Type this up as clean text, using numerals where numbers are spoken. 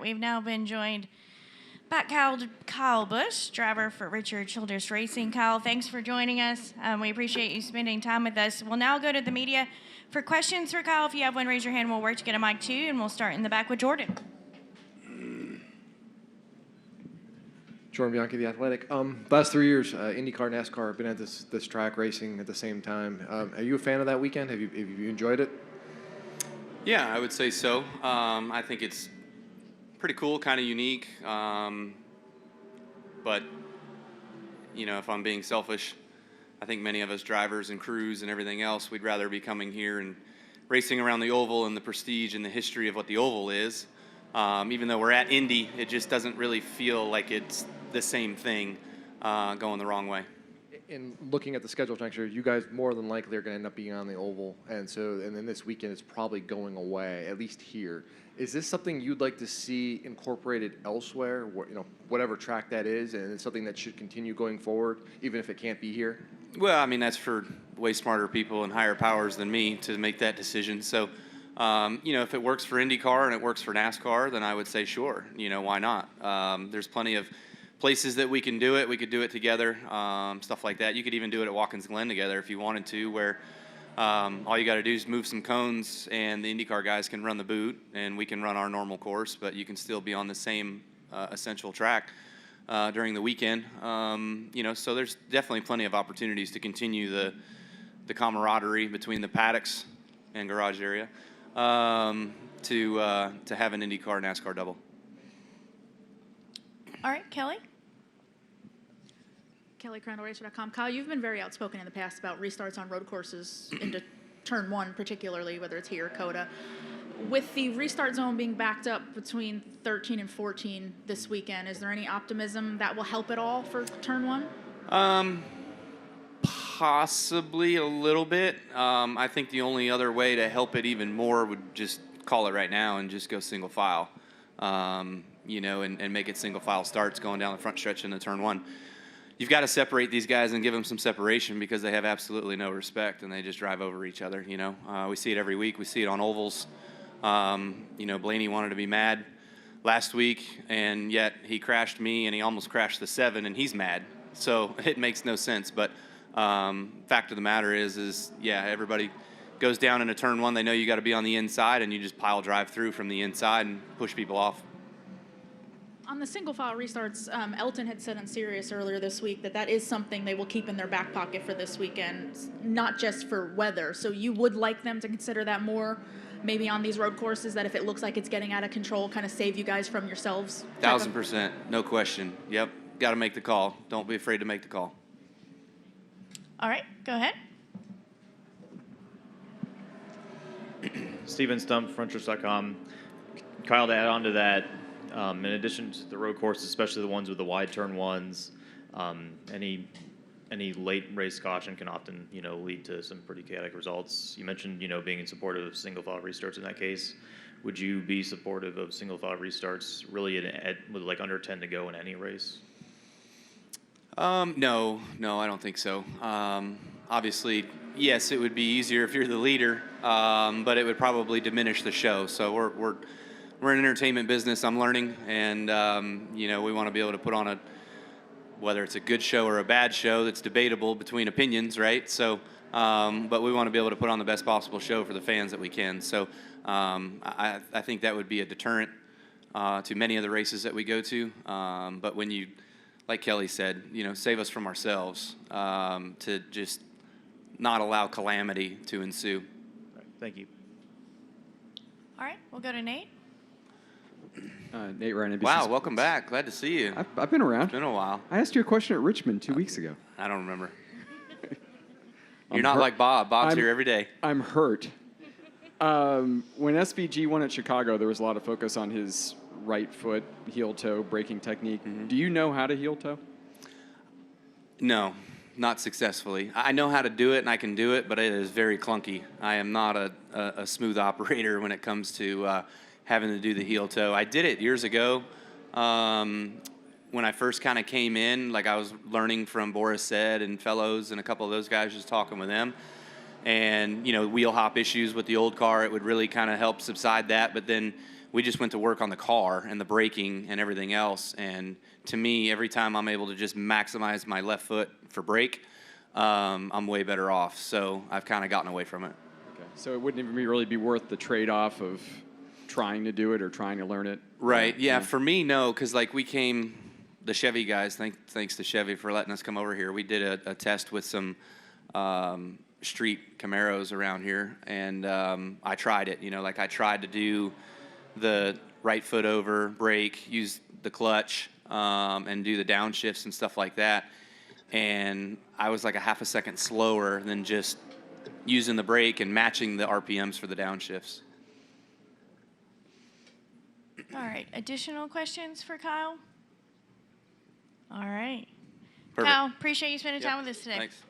We've now been joined by Kyle Busch, driver for Richard Childress Racing. Kyle, thanks for joining us. We appreciate you spending time with us. We'll now go to the media for questions for Kyle. If you have one, raise your hand. We'll work to get a mic to you, and we'll start in the back with Jordan. Jordan Bianchi, The Athletic. Last 3 years, IndyCar, NASCAR have been at this track racing at the same time. Are you a fan of that weekend? Have you enjoyed it? Yeah, I would say so. I think it's pretty cool, kind of unique. But, you know, if I'm being selfish, I think many of us drivers and crews and everything else, we'd rather be coming here and racing around the oval and the prestige and the history of what the oval is. Even though we're at Indy, it just doesn't really feel like it's the same thing going the wrong way. In looking at the schedule for next year, you guys more than likely are going to end up being on the oval, and then this weekend it's probably going away, at least here. Is this something you'd like to see incorporated elsewhere, whatever track that is, and it's something that should continue going forward, even if it can't be here? Well, I mean, that's for way smarter people and higher powers than me to make that decision. So, you know, if it works for IndyCar and it works for NASCAR, then I would say sure. You know, why not? There's plenty of places that we can do it. We could do it together, stuff like that. You could even do it at Watkins Glen together if you wanted to, where all you got to do is move some cones and the IndyCar guys can run the boot and we can run our normal course, but you can still be on the same essential track during the weekend. You know, so there's definitely plenty of opportunities to continue the camaraderie between the paddocks and garage area to have an IndyCar NASCAR double. All right, Kelly. Kelly, CrandallRacer.com. Kyle, you've been very outspoken in the past about restarts on road courses into turn one, particularly, whether it's here or COTA. With the restart zone being backed up between 13 and 14 this weekend, is there any optimism that will help at all for turn one? Possibly a little bit. I think the only other way to help it even more would just call it right now and just go single file. You know, and make it single file starts going down the front stretch into turn one. You've got to separate these guys and give them some separation because they have absolutely no respect and they just drive over each other, you know. We see it every week. We see it on ovals. You know, Blaney wanted to be mad last week, and yet he crashed me and he almost crashed the 7, and he's mad. So it makes no sense. But fact of the matter is yeah, everybody goes down into turn one. They know you got to be on the inside, and you just pile drive through from the inside and push people off. On the single-file restarts, Elton had said on Sirius earlier this week that is something they will keep in their back pocket for this weekend, not just for weather. So you would like them to consider that more, maybe on these road courses, that if it looks like it's getting out of control, kind of save you guys from yourselves? 1,000%, no question. Yep, got to make the call. Don't be afraid to make the call. All right, go ahead. Steven Stump, frontrust.com. Kyle, to add on to that, in addition to the road courses, especially the ones with the wide turn ones, any late race caution can often, you know, lead to some pretty chaotic results. You mentioned, you know, being in support of single file restarts in that case. Would you be supportive of single file restarts really with like under 10 to go in any race? No, I don't think so. Obviously, yes, it would be easier if you're the leader, but it would probably diminish the show. So we're an entertainment business. I'm learning, and you know, we want to be able to put on whether it's a good show or a bad show, that's debatable between opinions, right? So, but we want to be able to put on the best possible show for the fans that we can. So, I think that would be a deterrent to many of the races that we go to. But when you, like Kelly said, you know, save us from ourselves to just not allow calamity to ensue. Right, thank you. All right, we'll go to Nate. Nate Ryan, NBC Wow, Sports. welcome back. Glad to see you. I've been around. It's been a while. I asked you a question at Richmond 2 weeks ago. I don't remember. You're not like Bob. Bob's here every day. I'm hurt. When SVG won at Chicago, there was a lot of focus on his right foot heel toe braking technique. Mm-hmm. Do you know how to heel toe? No, not successfully. I know how to do it and I can do it, but it is very clunky. I am not a smooth operator when it comes to having to do the heel toe. I did it years ago when I first kind of came in. Like, I was learning from Boris Said and Fellows and a couple of those guys, just talking with them. And, you know, wheel hop issues with the old car, it would really kind of help subside that. But then we just went to work on the car and the braking and everything else. And to me, every time I'm able to just maximize my left foot for brake, I'm way better off. So I've kind of gotten away from it. Okay. So it wouldn't even really be worth the trade-off of trying to do it or trying to learn it? Right. Yeah. For me, no, because like the Chevy guys, thanks to Chevy for letting us come over here. We did a test with some street Camaros around here, and I tried it. Like I tried to do the right foot over, brake, use the clutch, and do the downshifts and stuff like that. And I was like a half a second slower than just using the brake and matching the RPMs for the downshifts. All right. Additional questions for Kyle? All right. Perfect. Kyle, appreciate you spending time with us today. Thanks.